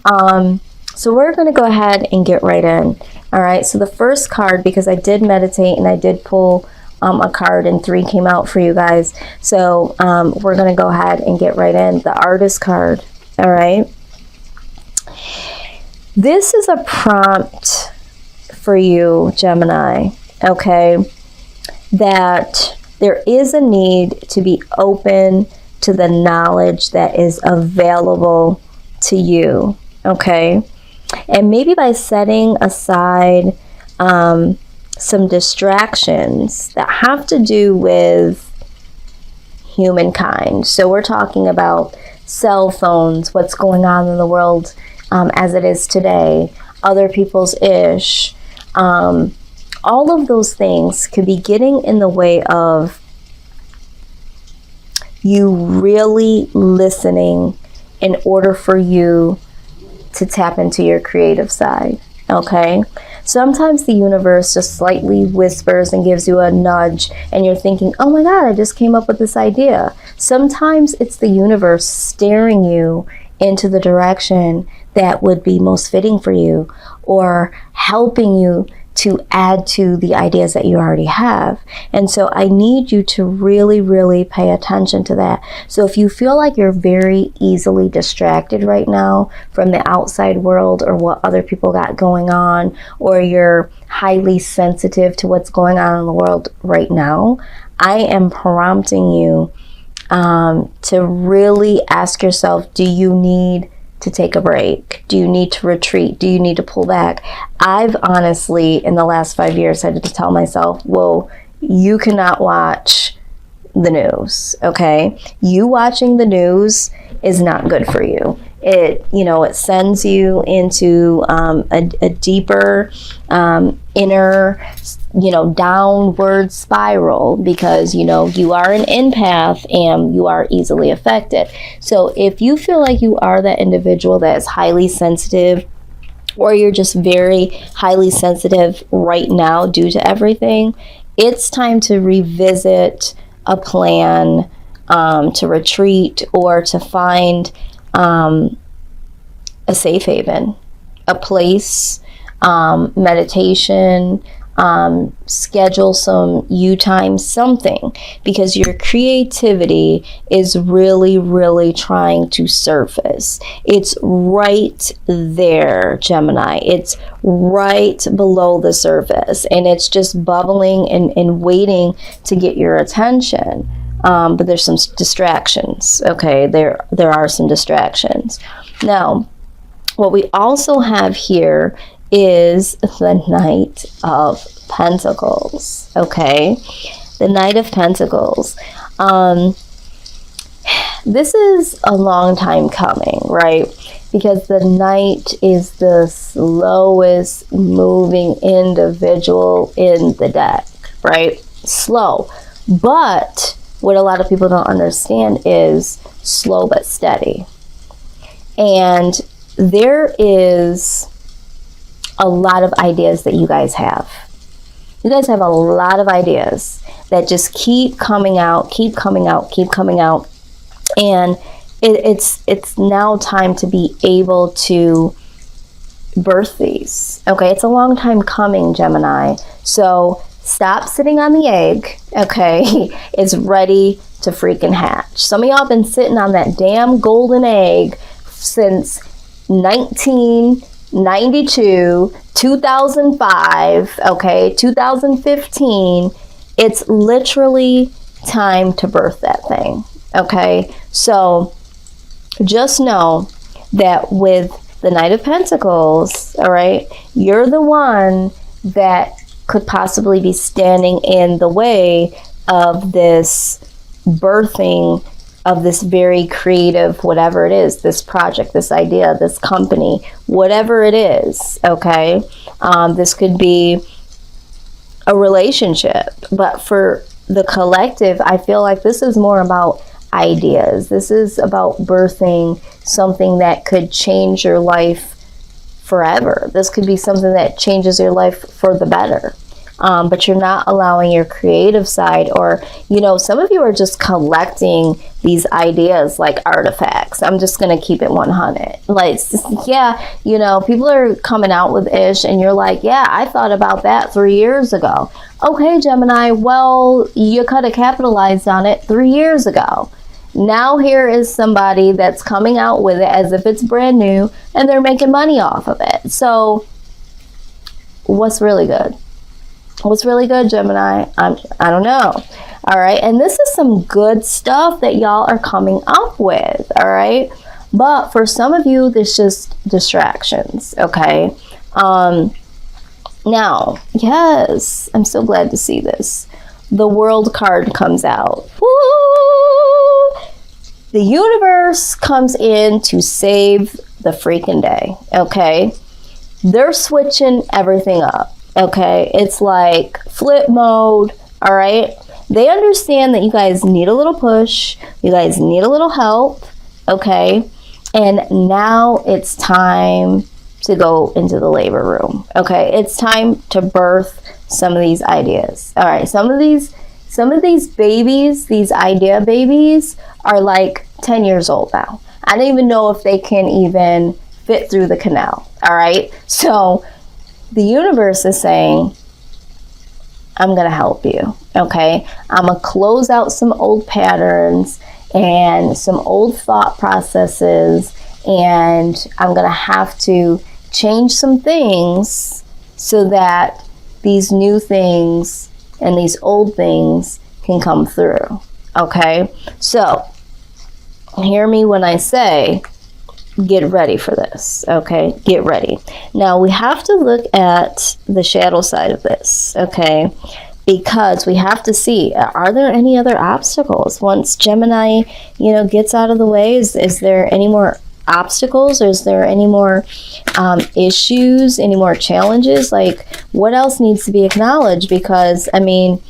So we're going to go ahead and get right in. All right. So the first card, because I did meditate and I did pull a card and 3 came out for you guys. So we're going to go ahead and get right in. The Artist card. All right. This is a prompt for you, Gemini. Okay. That there is a need to be open to the knowledge that is available to you. Okay. And maybe by setting aside some distractions that have to do with humankind. So we're talking about cell phones, what's going on in the world as it is today, other people's ish. All of those things could be getting in the way of you really listening in order for you to tap into your creative side. Okay. Sometimes the universe just slightly whispers and gives you a nudge and you're thinking, oh my God, I just came up with this idea. Sometimes it's the universe steering you into the direction that would be most fitting for you, or helping you to add to the ideas that you already have. And so I need you to really, really pay attention to that. So if you feel like you're very easily distracted right now from the outside world or what other people got going on, or you're highly sensitive to what's going on in the world right now, I am prompting you to really ask yourself, do you need to take a break? Do you need to retreat? Do you need to pull back? I've honestly, in the last 5 years, had to tell myself, whoa, you cannot watch the news, okay? You watching the news is not good for you. It sends you into a deeper inner, downward spiral, because, you are an empath and you are easily affected. So if you feel like you are that individual that is highly sensitive, or you're just very highly sensitive right now due to everything, it's time to revisit a plan to retreat or to find a safe haven, a place, meditation, schedule some you time, something, because your creativity is really, really trying to surface. It's right there, Gemini. It's right below the surface, and it's just bubbling and waiting to get your attention. But there's some distractions. Okay, there are some distractions. Now, what we also have here is the Knight of Pentacles. Okay, the Knight of Pentacles. This is a long time coming, right? Because the Knight is the slowest moving individual in the deck, right? Slow. But what a lot of people don't understand is slow but steady. And there is a lot of ideas that you guys have. You guys have a lot of ideas that just keep coming out. And it's now time to be able to birth these. Okay, it's a long time coming, Gemini. So stop sitting on the egg, okay? It's ready to freaking hatch. Some of y'all have been sitting on that damn golden egg since 1992, 2005, okay, 2015. It's literally time to birth that thing, okay? So just know that with the Knight of Pentacles, all right, you're the one that could possibly be standing in the way of this birthing of this very creative, whatever it is, this project, this idea, this company, whatever it is, okay? This could be a relationship, but for the collective, I feel like this is more about ideas. This is about birthing something that could change your life forever. This could be something that changes your life for the better. but you're not allowing your creative side, or, you know, some of you are just collecting these ideas like artifacts. I'm just going to keep it 100. Like, yeah, you know, people are coming out with ish and you're like, yeah, I thought about that 3 years ago. Okay, Gemini, well, you could have capitalized on it 3 years ago. Now here is somebody that's coming out with it as if it's brand new and they're making money off of it. So what's really good? What's really good, Gemini? I don't know. All right. And this is some good stuff that y'all are coming up with. All right. But for some of you, there's just distractions. Okay. Now, yes, I'm so glad to see this. The World card comes out. Woo! The universe comes in to save the freaking day. Okay. They're switching everything up. Okay. It's like flip mode. All right. They understand that you guys need a little push. You guys need a little help. Okay. And now it's time to go into the labor room. Okay. It's time to birth some of these ideas. All right. Some of these babies, these idea babies, are like 10 years old now. I don't even know if they can even fit through the canal. All right. So the universe is saying, I'm going to help you. Okay. I'm going to close out some old patterns and some old thought processes. And I'm going to have to change some things so that these new things and these old things can come through. Okay. So hear me when I say, get ready for this. Okay. Get ready. Now we have to look at the shadow side of this. Okay. Because we have to see, are there any other obstacles once Gemini, you know, gets out of the way? Is there any more obstacles, or is there any more issues, any more challenges? Like, what else needs to be acknowledged? Because I mean,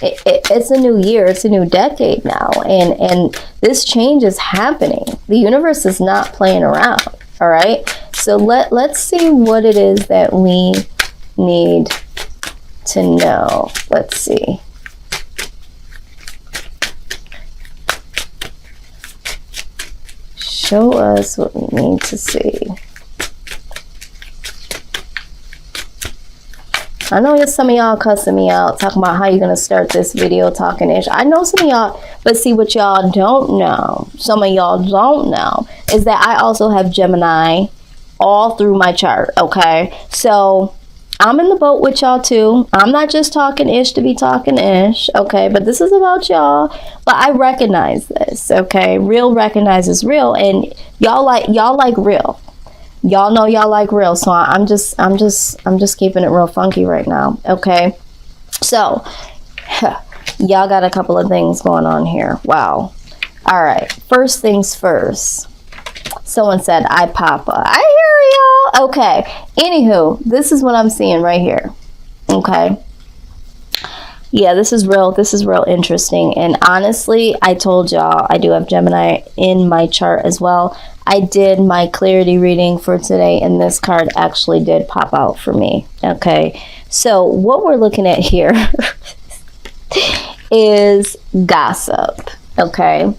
it's a new year, it's a new decade now, and this change is happening. The universe is not playing around. All right. So let's see what it is that we need to know. Let's see. Show us what we need to see. I know some of y'all cussing me out, talking about how you're going to start this video talking ish. I know some of y'all, but see, what y'all don't know, some of y'all don't know, is that I also have Gemini all through my chart. Okay. So I'm in the boat with y'all too. I'm not just talking ish to be talking ish. Okay. But this is about y'all. But I recognize this. Okay. Real recognizes real. And y'all like real. Y'all know y'all like real. So I'm just keeping it real funky right now. Okay. So y'all got a couple of things going on here. Wow. All right. First things first. Someone said, I Papa. I hear y'all. Okay. Anywho, this is what I'm seeing right here. Okay. Yeah, this is real interesting. And honestly, I told y'all I do have Gemini in my chart as well. I did my clarity reading for today, and this card actually did pop out for me. Okay. So what we're looking at here is gossip. Okay.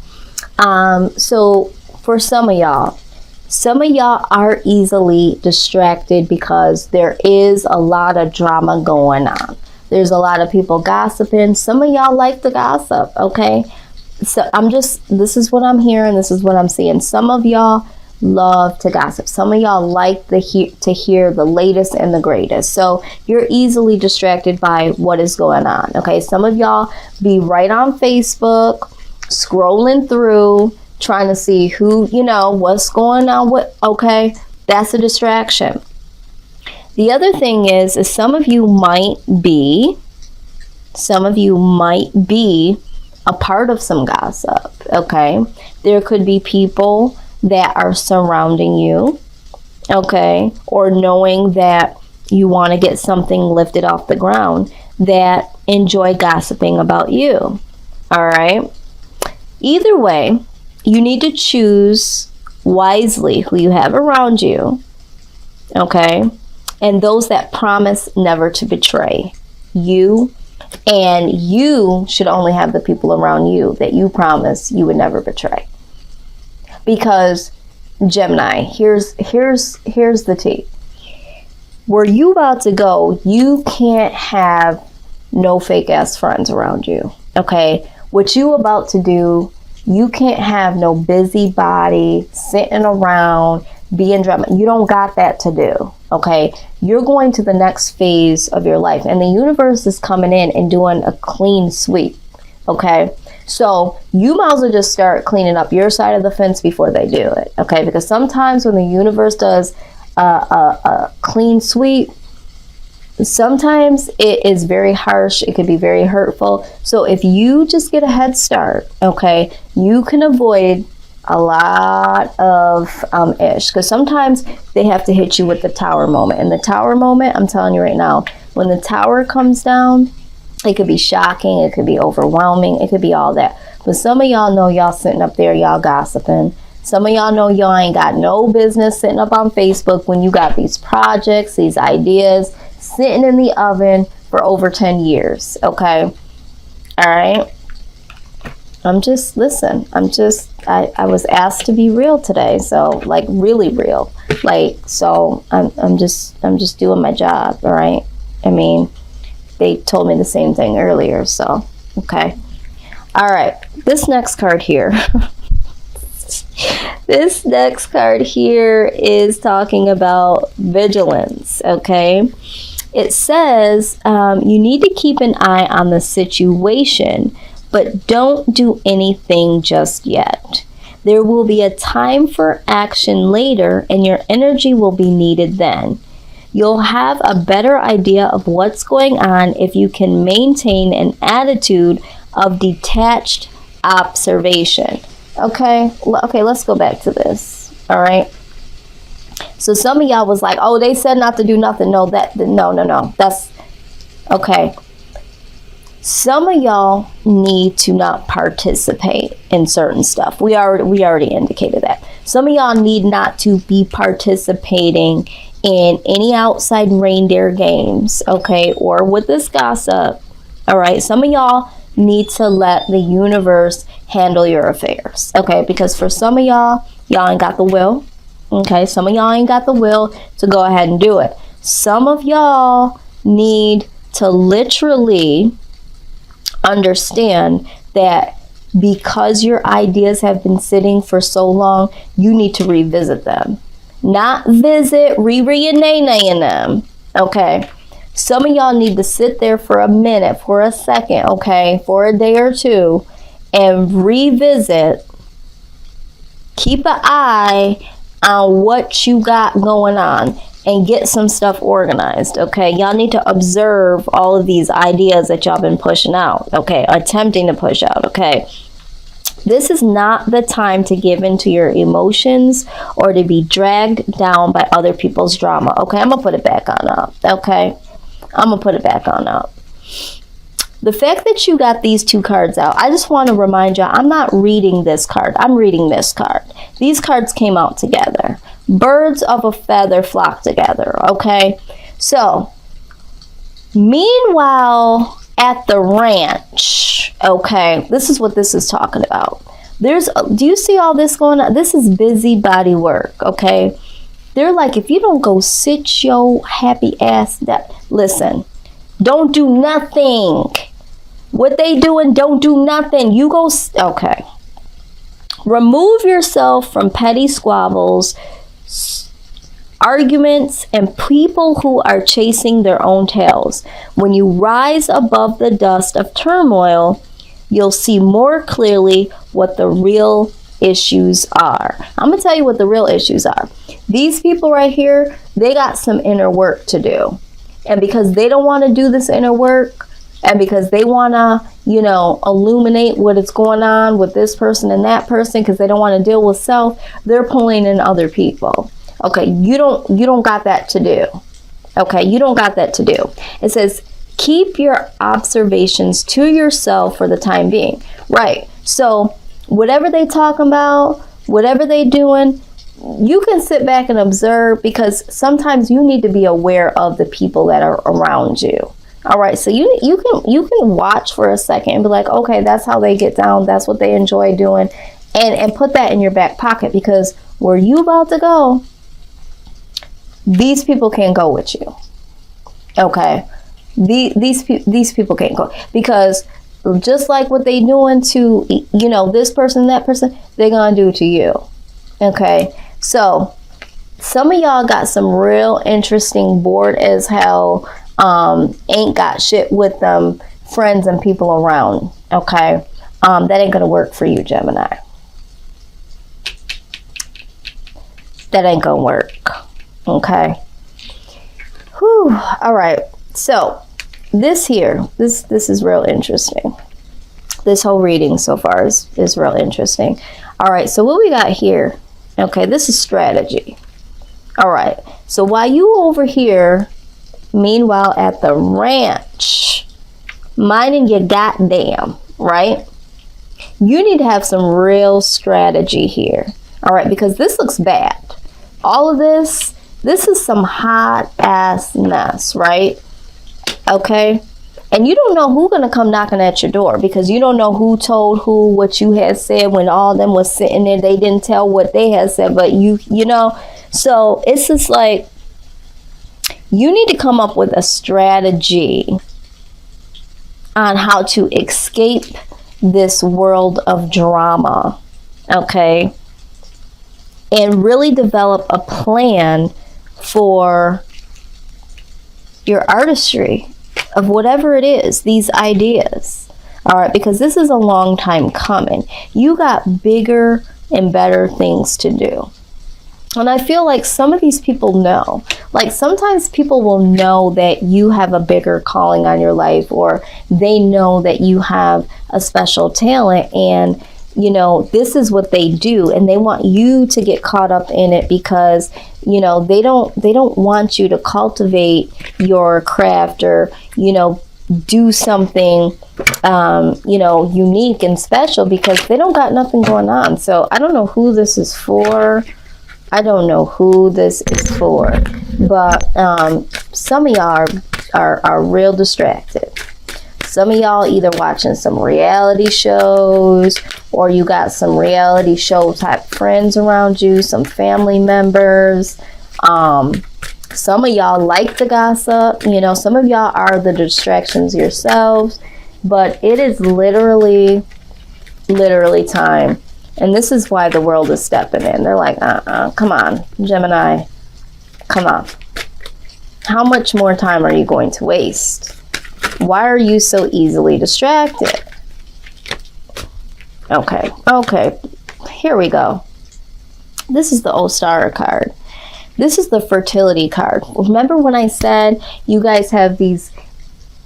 So for some of y'all are easily distracted because there is a lot of drama going on. There's a lot of people gossiping. Some of y'all like the gossip, okay? So this is what I'm hearing, this is what I'm seeing. Some of y'all love to gossip. Some of y'all like to hear the latest and the greatest. So you're easily distracted by what is going on, okay? Some of y'all be right on Facebook, scrolling through, trying to see who, you know, what's going on with, okay? That's a distraction. The other thing is some of you might be a part of some gossip, okay? There could be people that are surrounding you, okay? Or knowing that you want to get something lifted off the ground that enjoy gossiping about you, all right? Either way, you need to choose wisely who you have around you, okay? And those that promise never to betray, you, and you should only have the people around you that you promise you would never betray. Because Gemini, here's the tea. Where you about to go, you can't have no fake ass friends around you. Okay? What you about to do, you can't have no busybody sitting around being drama. You don't got that to do. Okay? You're going to the next phase of your life, and the universe is coming in and doing a clean sweep. Okay? So you might as well just start cleaning up your side of the fence before they do it. Okay? Because sometimes when the universe does a clean sweep, sometimes it is very harsh. It could be very hurtful. So if you just get a head start, okay, you can avoid a lot of ish. Because sometimes they have to hit you with the tower moment. And the tower moment, I'm telling you right now, when the tower comes down, it could be shocking. It could be overwhelming. It could be all that. But some of y'all know y'all sitting up there, y'all gossiping. Some of y'all know y'all ain't got no business sitting up on Facebook when you got these projects, these ideas sitting in the oven for over 10 years. Okay? All right? I was asked to be real today. So, like, really real. Like, so I'm just doing my job. All right? I mean, they told me the same thing earlier. So, okay. All right. This next card here. This next card here is talking about vigilance, okay? It says you need to keep an eye on the situation, but don't do anything just yet. There will be a time for action later, and your energy will be needed then. You'll have a better idea of what's going on if you can maintain an attitude of detached observation. Okay, let's go back to this. All right. So some of y'all was like, oh, they said not to do nothing. No. That's okay. Some of y'all need to not participate in certain stuff. We already indicated that. Some of y'all need not to be participating in any outside reindeer games, okay, or with this gossip. All right. Some of y'all need to let the universe handle your affairs, okay? Because for some of y'all ain't got the will, okay? Some of y'all ain't got the will to go ahead and do it. Some of y'all need to literally understand that because your ideas have been sitting for so long, you need to revisit them. Not visit, re-nay-nay in them, okay? Some of y'all need to sit there for a minute, for a second, okay, for a day or two, and revisit. Keep an eye on what you got going on and get some stuff organized, okay? Y'all need to observe all of these ideas that y'all been pushing out, okay, attempting to push out, okay? This is not the time to give in to your emotions or to be dragged down by other people's drama, okay? I'm going to put it back on up, okay? I'm going to put it back on up. The fact that you got these two cards out, I just want to remind you, I'm not reading this card. I'm reading this card. These cards came out together. Birds of a feather flock together, okay? So, meanwhile, at the ranch, okay, this is what this is talking about. Do you see all this going on? This is busybody work, okay? They're like, if you don't go sit your happy ass down, listen, don't do nothing. What they doing, don't do nothing. You go, okay. Remove yourself from petty squabbles, arguments, and people who are chasing their own tails. When you rise above the dust of turmoil, you'll see more clearly what the real issues are. I'm going to tell you what the real issues are. These people right here, they got some inner work to do. And because they don't want to do this inner work, and because they want to, illuminate what is going on with this person and that person, because they don't want to deal with self, they're pulling in other people. Okay, you don't got that to do. Okay, you don't got that to do. It says, keep your observations to yourself for the time being. Right. So whatever they talking about, whatever they doing, you can sit back and observe, because sometimes you need to be aware of the people that are around you. All right, so you can watch for a second and be like, okay, that's how they get down. That's what they enjoy doing, and put that in your back pocket, because where you about to go, these people can't go with you. Okay, these people can't go, because just like what they doing to, you know, this person, that person, they're gonna do to you. Okay, so some of y'all got some real interesting, bored as hell, ain't got shit with them friends and people around. Okay, that ain't gonna work for you, Gemini. That ain't gonna work. Okay. Whew. All right. So this here, this is real interesting. This whole reading so far is real interesting. All right. So what we got here? Okay, this is strategy. All right. So while you over here, meanwhile at the ranch, minding your goddamn, right? You need to have some real strategy here. All right, because this looks bad. All of this is some hot ass mess, right? Okay. And you don't know who's gonna come knocking at your door, because you don't know who told who what you had said when all of them was sitting there. They didn't tell what they had said, but you know. So it's just like, you need to come up with a strategy on how to escape this world of drama. Okay. And really develop a plan for your artistry of whatever it is, these ideas. All right, because this is a long time coming. You got bigger and better things to do. And I feel like some of these people know. Like sometimes people will know that you have a bigger calling on your life, or they know that you have a special talent, and you know, this is what they do, and they want you to get caught up in it, because you know, they don't want you to cultivate your craft, or you know, do something you know, unique and special, because they don't got nothing going on. So I don't know who this is for. I don't know who this is for, but some of y'all are real distracted. Some of y'all either watching some reality shows, or you got some reality show type friends around you, some family members. Some of y'all like the gossip. You know, some of y'all are the distractions yourselves. But it is literally time. And this is why the world is stepping in. They're like, come on, Gemini, come on. How much more time are you going to waste? Why are you so easily distracted? Okay, here we go. This is the Ostara card. This is the fertility card. Remember when I said you guys have these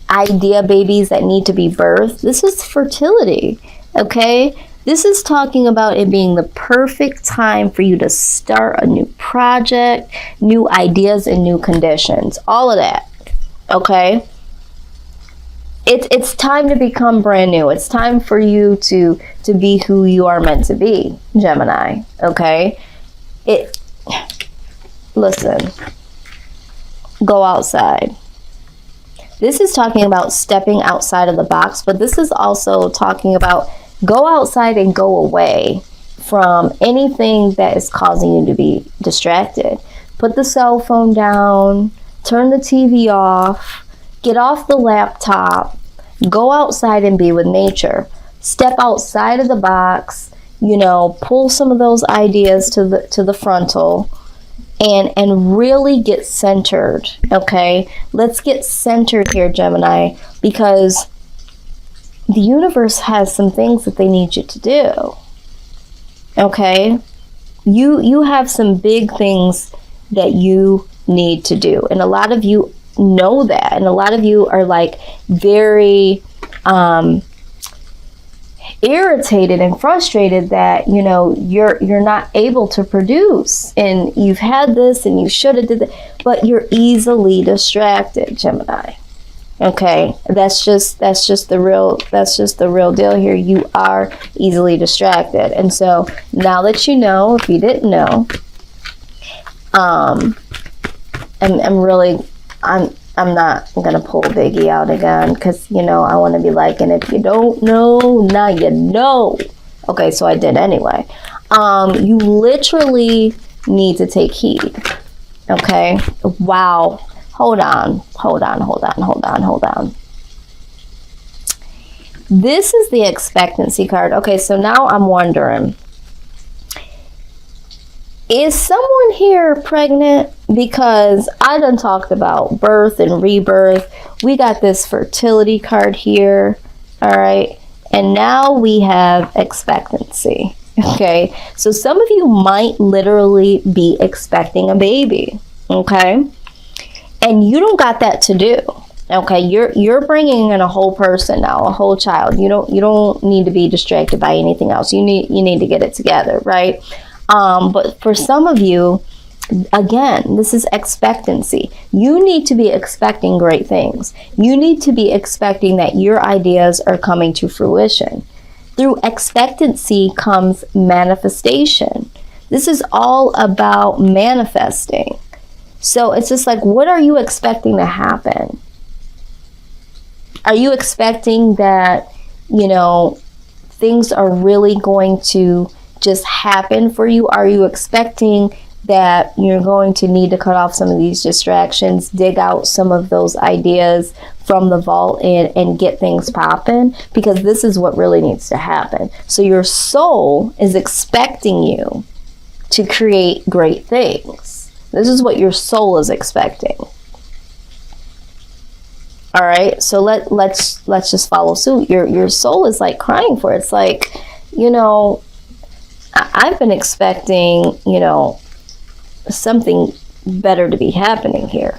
idea babies that need to be birthed? This is fertility, okay? This is talking about it being the perfect time for you to start a new project, new ideas, and new conditions. All of that, okay? It's time to become brand new. It's time for you to be who you are meant to be, Gemini, okay? Listen, go outside. This is talking about stepping outside of the box, but this is also talking about go outside and go away from anything that is causing you to be distracted. Put the cell phone down, turn the TV off, get off the laptop, go outside and be with nature. Step outside of the box, you know, pull some of those ideas to the frontal, and really get centered, okay? Let's get centered here, Gemini, because the universe has some things that they need you to do, okay? You have some big things that you need to do, and a lot of you know that, and a lot of you are like very irritated and frustrated that, you know, you're not able to produce, and you've had this and you should have did that, but you're easily distracted, Gemini. Okay, that's just the real deal here. You are easily distracted. And so now that you know, if you didn't know, I'm I'm not gonna pull Biggie out again because, you know, I want to be like, and if you don't know, now you know. Okay, so I did anyway. You literally need to take heed. Okay. Wow. Hold on. This is the expectancy card. Okay, so now I'm wondering, is someone here pregnant? Because I done talked about birth and rebirth. We got this fertility card here. All right. And now we have expectancy. Okay. So some of you might literally be expecting a baby. Okay. And you don't got that to do. Okay. You're bringing in a whole person now, a whole child. You don't need to be distracted by anything else. You need to get it together. Right. But for some of you, again, this is expectancy. You need to be expecting great things. You need to be expecting that your ideas are coming to fruition. Through expectancy comes manifestation. This is all about manifesting. So it's just like, what are you expecting to happen? Are you expecting that, you know, things are really going to just happen for you? Are you expecting that you're going to need to cut off some of these distractions, dig out some of those ideas from the vault and get things popping? Because this is what really needs to happen. So your soul is expecting you to create great things. This is what your soul is expecting. All right, so let's just follow suit. Your soul is like crying for it. It's like, you know, I've been expecting, you know, something better to be happening here.